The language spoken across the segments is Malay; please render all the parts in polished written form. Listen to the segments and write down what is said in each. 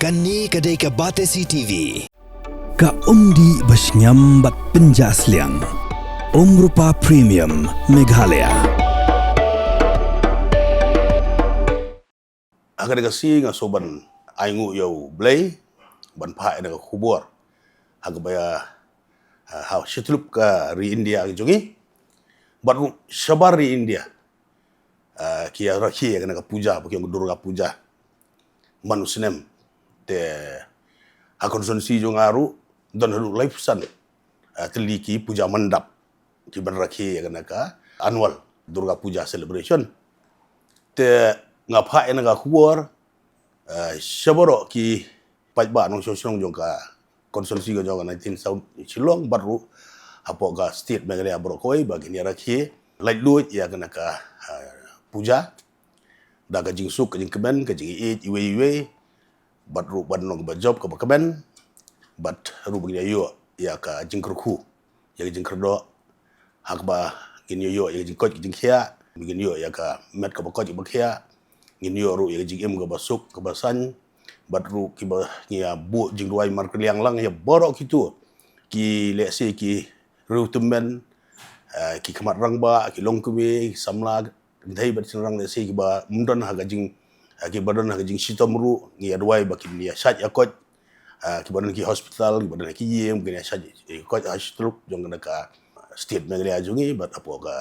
Kani kadai ka Batesi TV. Ka umdi basnyam bat penjasliang. Rupa Premium Meghalaya. Agar kasi nga soban aingu yau Khublei ban pha ina khubor hagbaya ha shitlup ka ri India jongi baru sabar ri India kia rakhi kana ka puja bukan Durga puja manusnem te hakonsonsi jongaru dan halu lifesan teliki puja mandap ki ban rakhi kana ka annual Durga puja celebration te ngapa ina ka khubor saboro ki pajba nong sosong jong ka konsolsi ko jong 19 South Shillong baru apo ka state Meghalaya brokoi bagi ni rakhi light luit ya kana ka puja da ka jing suk ka jing keben ka jing iwe baru ban nong ba job ka ba keben bat ru bagi yo ya ka jing kurku ya jing kerdo hakba gin yo ya jing kot jing khia bagi yo ya ka met ka ba kot ba khia ngin yo ru ya jing em ka basuk ka basan batru ki ba ngia bu jing duai mar kliang lang ya borok kitu ki lesi ki rutumen ki kamat rangba ki longkwe samla dai bat rang lesi ki ba mundon ha gajing ki badon ha gajing sitomru ngia duai ba ki nia sat yakot ki badon ki hospital ki badon ki yem ki nia sat ko hospital jong ka state Meghalaya jungi bat apo ka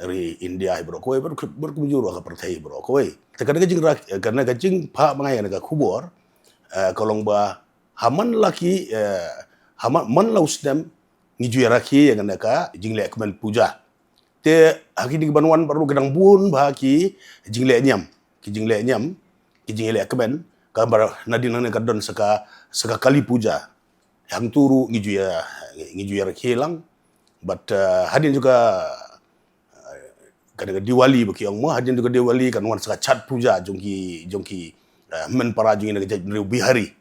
ri India brokoi berkumjuru ka partai brokoi tekana gajing karena gajing pa mangai ka khubor kolong ba haman laki haman man lausdem ngiju raki yang ka jingle kemen puja te haki di banwan baru gedang bun ba ki jingle nyam ki jingle kemen ka bar nadin nang ka don saka kali puja yang turu ngiju raki lang but hadin juga kadang Diwali bagi yang mau hadin juga Diwali kan wan saka chat puja jongki men para jung ina gajaj bihari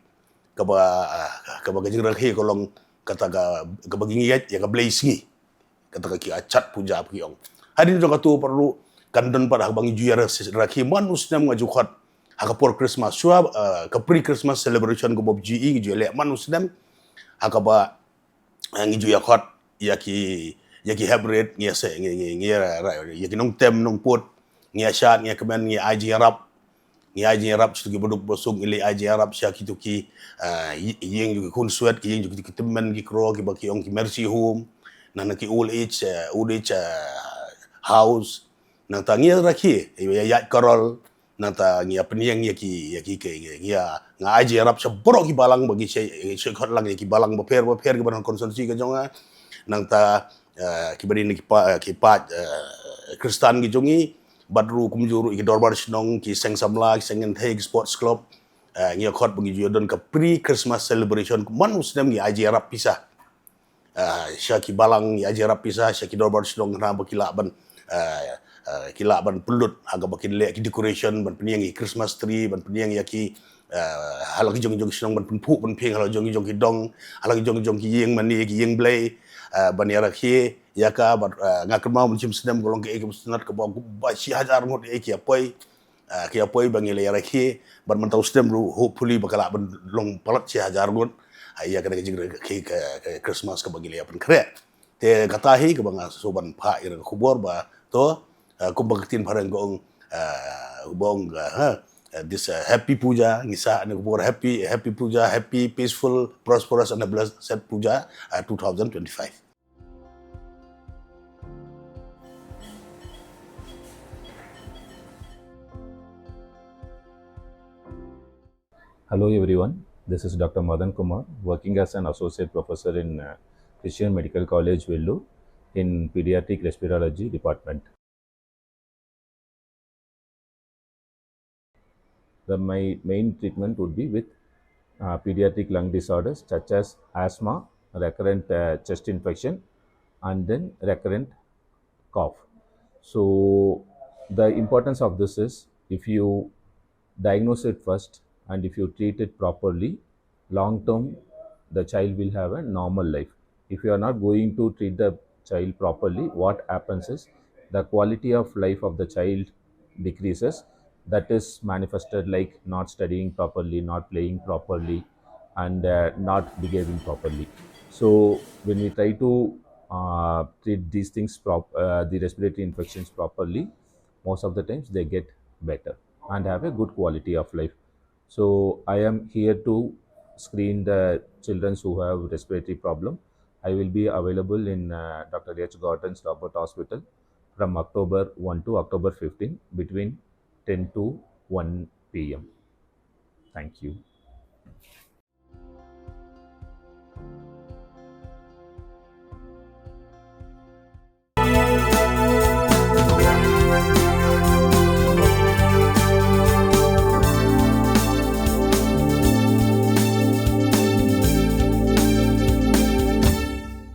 kaba gajing rakhi kolong kata ka bagi ngiyat ya ka blaze kata ka ki acat puja bagi yang hadin jong tu perlu kandon pada bangi juyar rakhi manusnya ngajukhat hakapor Christmas suab ka pre Christmas celebration ko bob GE jule manusnya hakaba ngiju yakhat yaki hybrid ngia se ngia yaki nong tem nong put ngia shat ngia kemen ngia IG Arab sugi boduk bosung ili IG Arab syaki tu ki yeng juga kun suat ki yeng juga ki temen ki kro ki baki ong ki mercy home nang ki old age house nang ta ngia rakhi ya karol nang ta ngia peniang ngia nga IG Arab saborok ki balang bagi saya khot lang ki balang beper ki banan konsumsi ka jonga nang ta kibari ni kipat Kristan ki jongi badru kumjuru ki dorbar snong ki seng samla ki sengen thai sports club ngia khot bagi jodon ka pre Christmas celebration man muslim ki aji Arab pisah syaki balang ki aji Arab pisah syaki dorbar snong na bakila ban kila ban pulut aga bakin le ki decoration ban peniang ki Christmas tree ban peniang ki halagi jong snong ban punpu ban peng halagi jong ki dong halagi jong ki yeng mani ki yeng blay ban ya rakhi ya ka ngakar mau mencim sedem golong ke Tnat ke bawah ba si hajar ngot ki apoi bangi le rakhi ban mentau sedem ru hopefully bakala ban long palat si hajar ngot ya kana jing ke Christmas ke bagi le pan kre te katahi ke bang soban pha ira khubor ba to kumbagtin parang gong bong this happy puja ngisa ne khubor happy puja happy peaceful prosperous and blessed puja 2025. Hello everyone, this is Dr. Madan Kumar, working as an associate professor in Christian Medical College, Vellore, in Pediatric Respirology Department. My main treatment would be with pediatric lung disorders such as asthma, recurrent chest infection, and then recurrent cough. So the importance of this is if you diagnose it first and if you treat it properly, long term the child will have a normal life. If you are not going to treat the child properly, what happens is the quality of life of the child decreases that is manifested like not studying properly, not playing properly, and not behaving properly. So when we try to treat these things, the respiratory infections properly, most of the times they get better and have a good quality of life. So I am here to screen the children who have respiratory problem. I will be available in Dr. H. Gordon's Robert Hospital from October 1 to October 15 between 10 to 1 p.m. Thank you.